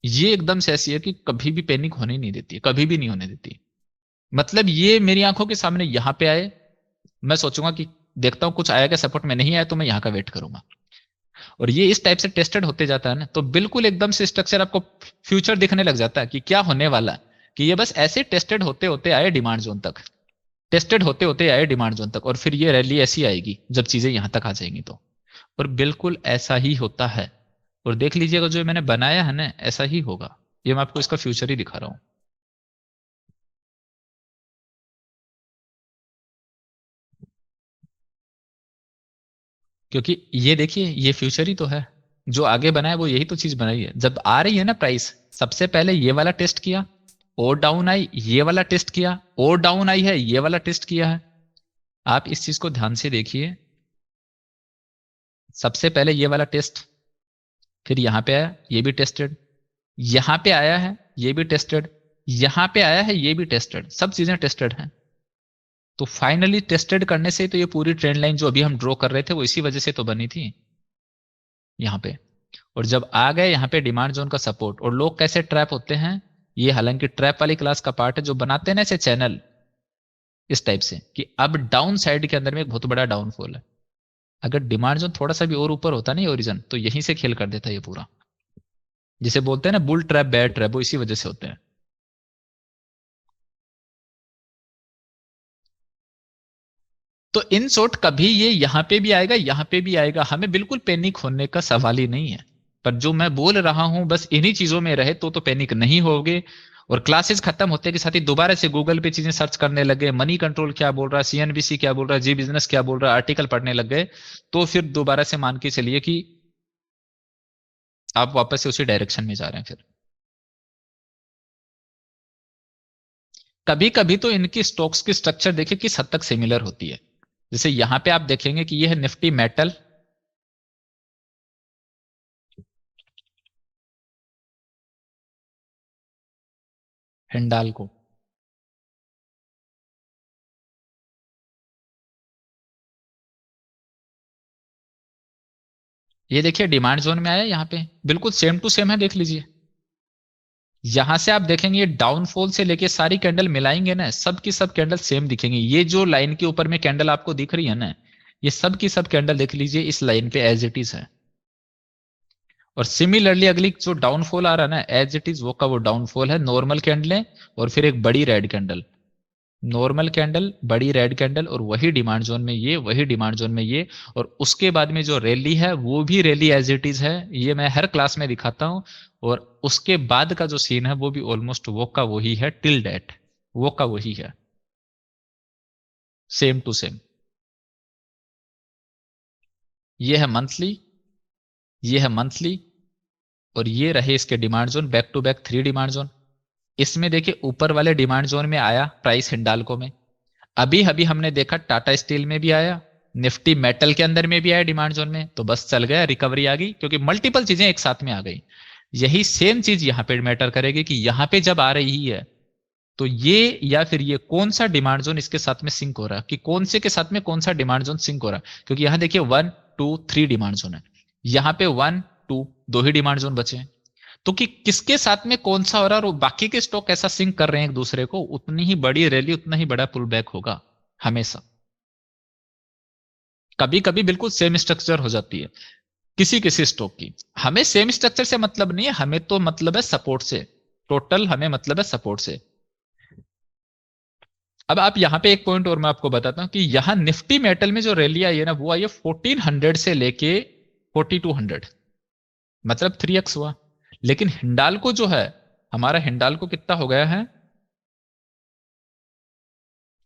Speaker 1: ये एकदम से ऐसी है कि कभी भी पैनिक होने नहीं देती, कभी भी नहीं होने देती। मतलब ये मेरी आंखों के सामने यहां पे आए, मैं सोचूंगा कि देखता हूं कुछ आएगा सपोर्ट में, नहीं आया तो मैं यहां का वेट करूंगा। और ये इस टाइप से टेस्टेड होते जाता है ना, तो बिल्कुल एकदम से स्ट्रक्चर आपको फ्यूचर दिखने लग जाता है कि क्या होने वाला है, कि ये बस ऐसे टेस्टेड होते होते आए डिमांड जोन तक, टेस्टेड होते होते आए डिमांड जोन तक, और फिर ये रैली ऐसी आएगी जब चीजें यहां तक आ जाएंगी तो। और बिल्कुल ऐसा ही होता है। और देख लीजिएगा जो मैंने बनाया है ना ऐसा ही होगा, ये मैं आपको इसका फ्यूचर ही दिखा रहा हूं। क्योंकि ये देखिए ये फ्यूचर ही तो है, जो आगे बनाया वो यही तो चीज बनाई है। जब आ रही है ना प्राइस, सबसे पहले ये वाला टेस्ट किया और डाउन आई, ये वाला टेस्ट किया और डाउन आई है, ये वाला टेस्ट किया है। आप इस चीज को ध्यान से देखिए, सबसे पहले ये वाला टेस्ट, फिर यहां पे आया ये भी टेस्टेड, यहां पे आया है ये भी टेस्टेड, यहां पे आया है ये भी टेस्टेड, सब चीजें टेस्टेड हैं। तो फाइनली टेस्टेड करने से तो ये पूरी ट्रेंड लाइन जो अभी हम ड्रॉ कर रहे थे वो इसी वजह से तो बनी थी यहां पे। और जब आ गए यहाँ पे डिमांड जोन का सपोर्ट, और लोग कैसे ट्रैप होते हैं, ये हालांकि ट्रैप वाली क्लास का पार्ट है, जो बनाते हैं ना ऐसे चैनल इस टाइप से कि अब डाउन साइड के अंदर में एक बहुत बड़ा डाउनफॉल है। अगर डिमांड जोन थोड़ा सा भी और ऊपर होता नहीं ओरिजन, तो यहीं से खेल कर देता ये पूरा। जिसे बोलते हैं ना बुल ट्रैप बैड ट्रैप, वो इसी वजह से होते हैं। तो इन शॉर्ट कभी ये यहां पे भी आएगा यहां पे भी आएगा, हमें बिल्कुल पैनिक होने का सवाल ही नहीं है। पर जो मैं बोल रहा हूं बस इन्हीं चीजों में रहे तो पैनिक नहीं होगे। और क्लासेस खत्म होते के साथ ही दोबारा से गूगल पे चीजें सर्च करने लगे, मनी कंट्रोल क्या बोल रहा है, सीएनबीसी क्या बोल रहा है, जी बिजनेस क्या बोल रहा है, आर्टिकल पढ़ने लग गए, तो फिर दोबारा से मान के चलिए कि आप वापस से उसी डायरेक्शन में जा रहे हैं फिर। कभी कभी तो इनकी स्टॉक्स की स्ट्रक्चर देखिए किस हद तक सिमिलर होती है। जैसे यहां पे आप देखेंगे कि यह है निफ्टी मेटल, हिंडाल्को, ये देखिए डिमांड जोन में आया यहाँ पे, बिल्कुल सेम टू सेम है, देख लीजिए। यहां से आप देखेंगे ये डाउनफॉल से लेके सारी कैंडल मिलाएंगे ना, सब की सब कैंडल सेम दिखेंगी। ये जो लाइन के ऊपर में कैंडल आपको दिख रही है ना, ये सब की सब कैंडल देख लीजिए इस लाइन पे एज इट इज है। और सिमिलरली अगली जो डाउनफॉल आ रहा है ना एज इट इज वो का वो डाउनफॉल है, नॉर्मल कैंडल और फिर एक बड़ी रेड कैंडल, नॉर्मल कैंडल बड़ी रेड कैंडल, और वही डिमांड जोन में ये, वही डिमांड जोन में ये। और उसके बाद में जो रैली है वो भी रैली एज इट इज है, ये मैं हर क्लास में दिखाता हूं। और उसके बाद का जो सीन है वो भी ऑलमोस्ट वो का वही है, टिल डेट वो का वही है, सेम टू सेम। ये है मंथली, ये है मंथली, और ये रहे इसके demand zone, back to back 3 demand zone. इसमें देखिए ऊपर वाले डिमांड जोन में आया प्राइस हिंडाल्को में, अभी अभी हमने देखा टाटा स्टील में भी आया, निफ्टी मेटल के अंदर में भी आया डिमांड जोन में, तो बस चल गया, रिकवरी आ गई, क्योंकि मल्टीपल चीजें एक साथ में आ गई। यही सेम चीज यहां पे मैटर करेगी कि यहां पे जब आ रही है तो ये या फिर ये कौन सा डिमांड जोन इसके साथ में सिंक हो रहा है, कि कौन से के साथ में कौन सा डिमांड जोन सिंक हो रहा है। क्योंकि यहां देखिए 1 2 3 डिमांड जोन है, यहां पे 1 2 दो ही डिमांड जोन बचे हैं। तो कि किसके साथ में कौन सा हो रहा है और बाकी के स्टॉक ऐसा सिंक कर रहे हैं एक दूसरे को, उतनी ही बड़ी रैली उतना ही बड़ा पुल बैक होगा हमेशा। कभी कभी बिल्कुल सेम स्ट्रक्चर हो जाती है किसी किसी स्टॉक की। हमें सेम स्ट्रक्चर से मतलब नहीं है, हमें तो मतलब है सपोर्ट से, टोटल हमें मतलब है सपोर्ट से। अब आप यहां पे एक पॉइंट और मैं आपको बताता हूं कि यहां निफ्टी मेटल में जो रैली आई है ना वो आई है 1400 से लेके 4200, मतलब 3x हुआ। लेकिन हिंडाल्को जो है, हमारा हिंडाल्को कितना हो गया है,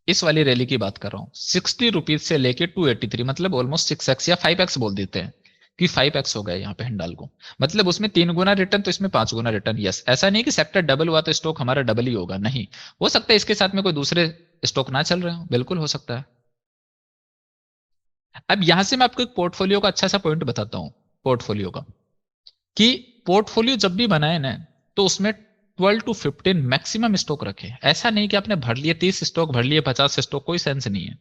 Speaker 1: इस वाली रैली की बात कर रहा हूं, 60 रुपीज से लेके 283, मतलब ऑलमोस्ट 6x या 5x बोल देते हैं। कि 5x हो गया यहाँ पे हिंडाल्को, मतलब उसमें 3 गुना रिटर्न तो इसमें 5 गुना रिटर्न। यस, ऐसा नहीं कि सेक्टर डबल हुआ तो स्टॉक हमारा डबल ही होगा, नहीं, हो सकता है इसके साथ में कोई दूसरे स्टॉक ना चल रहे हो, बिल्कुल हो सकता है। अब यहां से मैं आपको एक पोर्टफोलियो का अच्छा सा पॉइंट बताता हूं, पोर्टफोलियो का, कि पोर्टफोलियो जब भी बनाए ना तो उसमें 12 to 15 मैक्सिमम स्टॉक रखे। ऐसा नहीं कि आपने भर लिए 30 स्टॉक, भर लिए 50 स्टॉक, कोई सेंस नहीं है।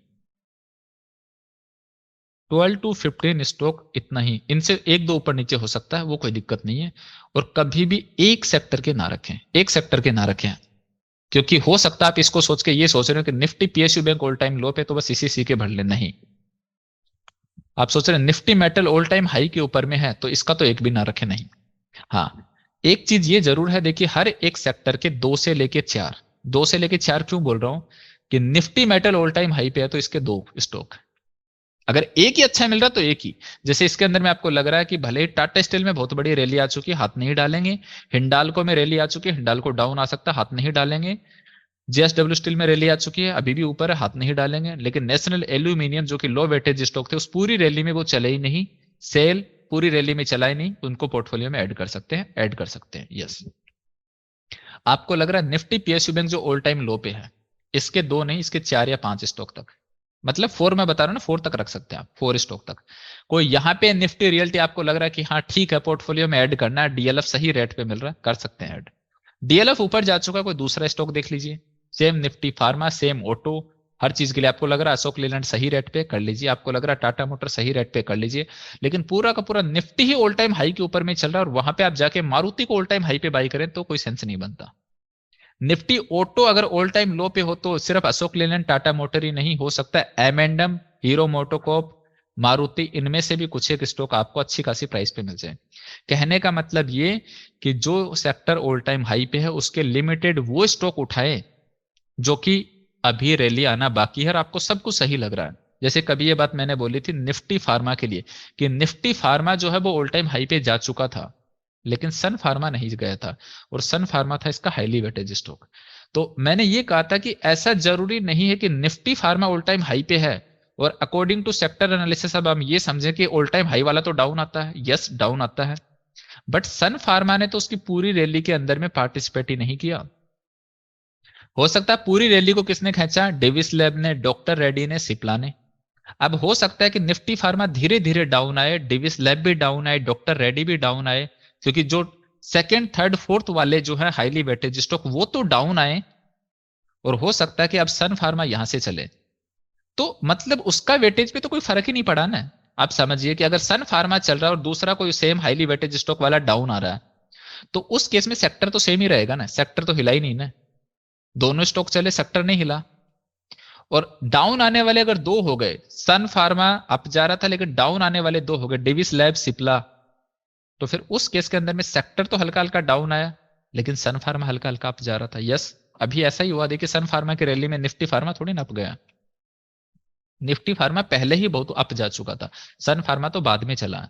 Speaker 1: 12 to 15 स्टॉक इतना ही, इनसे एक दो ऊपर नीचे हो सकता है, वो कोई दिक्कत नहीं है। और कभी भी एक सेक्टर के ना रखें, एक सेक्टर के ना रखें, क्योंकि हो सकता है आप इसको सोच के ये सोच रहे हो कि Nifty PSU bank all time low पे तो बस इसी सी के भर ले, नहीं। आप सोच रहे हैं Nifty metal all time high के ऊपर में है तो इसका तो एक भी ना रखे, नहीं। हाँ, एक चीज ये जरूर है, देखिए हर एक सेक्टर के 2 से लेके 4, 2 से लेके 4 क्यों बोल रहा हूं, कि Nifty metal all time high पे है तो इसके 2 स्टॉक, अगर एक ही अच्छा मिल रहा तो एक ही। जैसे इसके अंदर में आपको लग रहा है कि भले ही टाटा स्टील में बहुत बड़ी रैली आ चुकी है, हाथ नहीं डालेंगे। हिंडाल्को में रैली आ चुकी है, हिंडाल्को डाउन आ सकता है, हाथ नहीं डालेंगे। जेएसडब्ल्यू स्टील में रैली आ चुकी है, अभी भी ऊपर है, हाथ नहीं डालेंगे। लेकिन नेशनल एल्यूमिनियम जो कि लो वेटेज स्टॉक थे, उस पूरी रैली में वो चले ही नहीं, सेल पूरी रैली में चला ही नहीं, उनको पोर्टफोलियो में ऐड कर सकते हैं, ऐड कर सकते हैं। यस, आपको लग रहा है निफ्टी पीएसयू बैंक जो ऑल टाइम लो पे है, इसके 2 नहीं, इसके 4 या 5 स्टॉक तक, मतलब 4 मैं बता रहा हूं ना, 4 तक रख सकते हैं आप, 4 स्टॉक तक। कोई यहां पे निफ्टी रियल्टी आपको लग रहा है कि हाँ ठीक है पोर्टफोलियो में ऐड करना है, डीएलएफ सही रेट पे मिल रहा है, कर सकते हैं ऐड। डीएलएफ ऊपर जा चुका है, कोई दूसरा स्टॉक देख लीजिए, same Nifty pharma, same auto, हर चीज के लिए आपको लग रहा है अशोक लेलैंड सही रेट पे कर लीजिए, आपको लग रहा है टाटा मोटर सही रेट पे कर लीजिए। लेकिन पूरा का पूरा निफ्टी ही ऑल टाइम हाई के ऊपर में चल रहा है, और वहां पे आप जाके मारुति को ऑल टाइम हाई पे बाई करें तो कोई सेंस नहीं बनता। निफ्टी ऑटो अगर ऑल टाइम लो पे हो तो सिर्फ अशोक लेलैंड टाटा मोटर ही नहीं, हो सकता है एमेंडम, हीरो मोटोकॉर्प, मारुति, इनमें से भी कुछ एक स्टॉक आपको अच्छी खासी प्राइस पे मिल जाए। कहने का मतलब ये कि जो सेक्टर ऑल टाइम हाई पे है उसके लिमिटेड वो स्टॉक उठाए जो कि अभी रैली आना बाकी है और आपको सब कुछ सही लग रहा है। जैसे कभी ये बात मैंने बोली थी निफ्टी फार्मा के लिए, कि निफ्टी फार्मा जो है वो ऑल टाइम हाई पे जा चुका था, लेकिन सन फार्मा नहीं गया था, और सन फार्मा था इसका हाईली वेटेज स्टॉक। तो मैंने ये कहा था कि ऐसा जरूरी नहीं है कि Nifty pharma all time high पे है और अकॉर्डिंग टू सेक्टर एनालिसिस अब हम ये समझें कि ऑल टाइम हाई वाला तो डाउन आता है। यस, डाउन आता है, बट सन फार्मा ने तो उसकी पूरी रैली के अंदर में पार्टिसिपेट ही नहीं किया। हो सकता है पूरी रैली को किसने खींचा, डेविस लैब ने, डॉक्टर रेड्डी ने, सिप्ला ने। अब हो सकता है कि निफ्टी फार्मा धीरे धीरे डाउन आए, डेविस लैब भी डाउन आए, डॉक्टर रेड्डी भी डाउन आए, क्योंकि जो सेकंड थर्ड फोर्थ वाले जो है हाईली वेटेज स्टॉक वो तो डाउन आए, और हो सकता है कि अब सन फार्मा यहां से चले, तो मतलब उसका वेटेज पे तो कोई फर्क ही नहीं पड़ा ना। आप समझिए कि अगर सन फार्मा चल रहा है और दूसरा कोई सेम हाईली वेटेज स्टॉक वाला डाउन आ रहा है, तो उस केस में सेक्टर तो सेम ही रहेगा ना, सेक्टर तो हिला ही नहीं ना, दोनों स्टॉक चले, सेक्टर नहीं हिला। और डाउन आने वाले अगर 2 हो गए, सन फार्मा अप जा रहा था लेकिन डाउन आने वाले 2 हो गए, डेविस लैब, सिप्ला, तो फिर उस केस के अंदर में सेक्टर तो हल्का हल्का डाउन आया लेकिन सन फार्मा हल्का हल्का अप जा रहा था। यस, अभी ऐसा ही हुआ, देखिए सन फार्मा की रैली में निफ्टी फार्मा थोड़ी ना अप गया, निफ्टी फार्मा पहले ही बहुत अप जा चुका था, सन फार्मा तो बाद में चला,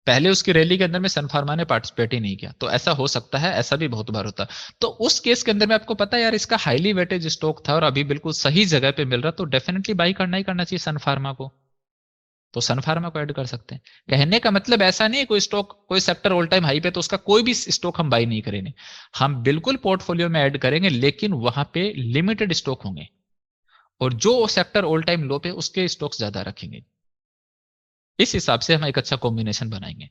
Speaker 1: पहले उसकी रैली के अंदर में सन फार्मा ने पार्टिसिपेट ही नहीं किया। तो ऐसा हो सकता है, ऐसा भी बहुत बार होता है। तो उस केस के अंदर में आपको पता है यार इसका हाईली वेटेज स्टॉक था और अभी बिल्कुल सही जगह पे मिल रहा, तो डेफिनेटली बाई करना ही करना चाहिए सन फार्मा को, तो सन फार्मा को ऐड कर सकते हैं। कहने का मतलब ऐसा नहीं है कोई स्टॉक कोई सेक्टर ऑल टाइम हाई पे तो उसका कोई भी स्टॉक हम बाई नहीं करेंगे, हम बिल्कुल पोर्टफोलियो में ऐड करेंगे, लेकिन वहां पे लिमिटेड स्टॉक होंगे, और जो सेक्टर ऑल टाइम लो पे उसके स्टॉक्स ज्यादा रखेंगे। इस हिसाब से हम एक अच्छा कॉम्बिनेशन बनाएंगे।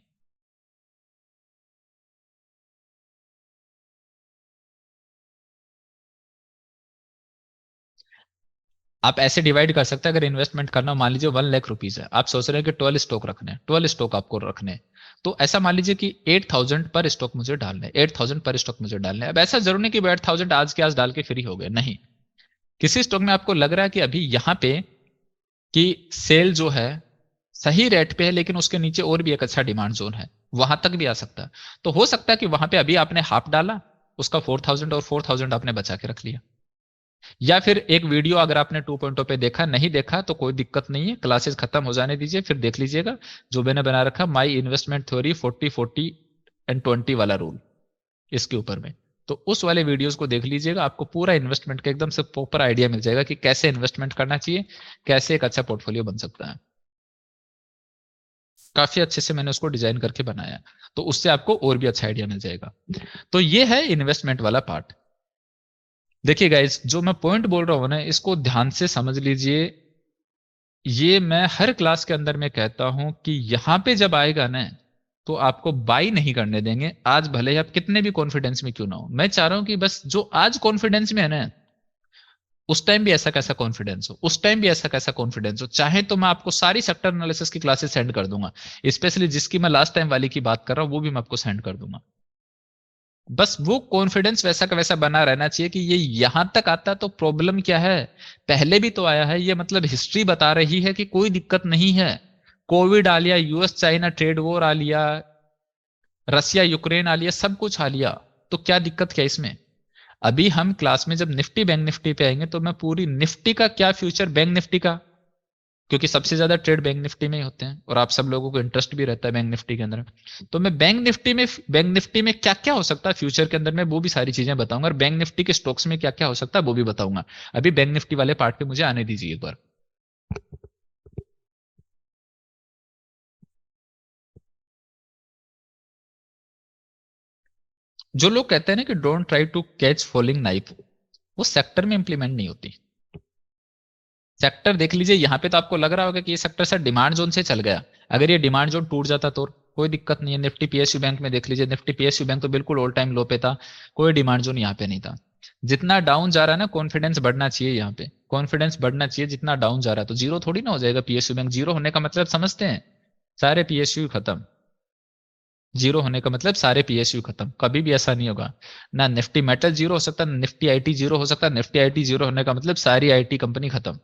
Speaker 1: आप ऐसे डिवाइड कर सकते हैं, अगर इन्वेस्टमेंट करना मान लीजिए 1 लाख रुपीज है, आप सोच रहे हैं कि 12 स्टॉक रखने हैं, 12 स्टॉक आपको रखने हैं, तो ऐसा मान लीजिए कि 8,000 पर स्टॉक मुझे डालने, 8,000 पर स्टॉक मुझे डालने। अब ऐसा जरूर नहीं कि 8,000 आज के आज डाल के फ्री हो गए, नहीं। किसी स्टॉक में आपको लग रहा है कि अभी यहां पे कि सेल जो है सही रेट पे है लेकिन उसके नीचे और भी एक अच्छा डिमांड जोन है, वहां तक भी आ सकता है, तो हो सकता है कि वहां पे अभी आपने हाफ डाला, उसका 4,000 और 4,000 आपने बचा के रख लिया। या फिर एक वीडियो अगर आपने 2.0 पे देखा, नहीं देखा तो कोई दिक्कत नहीं है, क्लासेस खत्म हो जाने दीजिए फिर देख लीजिएगा, जो मैंने बना रखा माई इन्वेस्टमेंट थ्योरी 40-40-20 वाला रूल, इसके ऊपर में, तो उस वाले वीडियोस को देख लीजिएगा, आपको पूरा इन्वेस्टमेंट का एकदम से प्रॉपर आइडिया मिल जाएगा कि कैसे इन्वेस्टमेंट करना चाहिए, कैसे एक अच्छा पोर्टफोलियो बन सकता है। काफी अच्छे से मैंने उसको डिजाइन करके बनाया, तो उससे आपको और भी अच्छा आइडिया मिल जाएगा। तो ये है इन्वेस्टमेंट वाला पार्ट। देखिए गाइज, जो मैं पॉइंट बोल रहा हूं ना, इसको ध्यान से समझ लीजिए। ये मैं हर क्लास के अंदर में कहता हूं कि यहां पे जब आएगा ना, तो आपको बाई नहीं करने देंगे, आज भले ही आप कितने भी कॉन्फिडेंस में क्यों ना हो। मैं चाह रहा हूं कि बस जो आज कॉन्फिडेंस में है ना, उस टाइम भी ऐसा कैसा कॉन्फिडेंस हो, उस टाइम भी ऐसा कैसा कॉन्फिडेंस हो। चाहे तो मैं आपको सारी सेक्टर एनालिसिस की क्लासेस सेंड कर दूंगा, स्पेशली जिसकी मैं लास्ट टाइम वाली की बात कर रहा हूं, वो भी मैं आपको सेंड कर दूंगा। बस वो कॉन्फिडेंस वैसा का वैसा बना रहना चाहिए कि ये यहां तक आता। तो प्रॉब्लम क्या है, पहले भी तो आया है, ये मतलब हिस्ट्री बता रही है कि कोई दिक्कत नहीं है। कोविड आ लिया, यूएस चाइना ट्रेड वॉर आ लिया, रसिया यूक्रेन आ लिया, सब कुछ आ लिया, तो क्या दिक्कत क्या इसमें। अभी हम क्लास में जब निफ्टी बैंक निफ्टी पे आएंगे, तो मैं पूरी निफ्टी का क्या फ्यूचर, बैंक निफ्टी का, क्योंकि सबसे ज्यादा ट्रेड बैंक निफ्टी में ही होते हैं और आप सब लोगों को इंटरेस्ट भी रहता है बैंक निफ्टी के अंदर। तो मैं बैंक निफ्टी में क्या क्या हो सकता है फ्यूचर के अंदर में, वो भी सारी चीजें बताऊंगा, और बैंक निफ्टी के स्टॉक्स में क्या क्या हो सकता है वो भी बताऊंगा। अभी बैंक निफ्टी वाले पार्ट पे मुझे आने दीजिए एक बार। जो लोग कहते हैं ना कि don't try to catch falling knife, वो सेक्टर में इंप्लीमेंट नहीं होती। सेक्टर देख लीजिए, यहाँ पे तो आपको लग रहा होगा कि ये सेक्टर सर डिमांड जोन से चल गया। अगर ये डिमांड जोन टूट जाता तो कोई दिक्कत नहीं है। निफ्टी पीएसयू बैंक में देख लीजिए, निफ्टी पीएसयू बैंक तो बिल्कुल ऑल टाइम लो पे था, कोई डिमांड जोन यहाँ पे नहीं था। जितना डाउन जा रहा है ना, कॉन्फिडेंस बढ़ना चाहिए, यहाँ पे कॉन्फिडेंस बढ़ना चाहिए। जितना डाउन जा रहा है तो जीरो थोड़ी ना हो जाएगा पीएसयू बैंक। जीरो होने का मतलब समझते हैं, सारे पीएसयू खत्म। जीरो होने का मतलब सारे पीएसयू खत्म, कभी भी ऐसा नहीं होगा। ना निफ्टी मेटल जीरो हो सकता, निफ्टी आईटी जीरो हो सकता। निफ्टी आईटी जीरो होने का मतलब सारी आईटी कंपनी खत्म।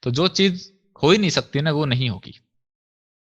Speaker 1: तो जो चीज हो ही नहीं सकती ना, वो नहीं होगी।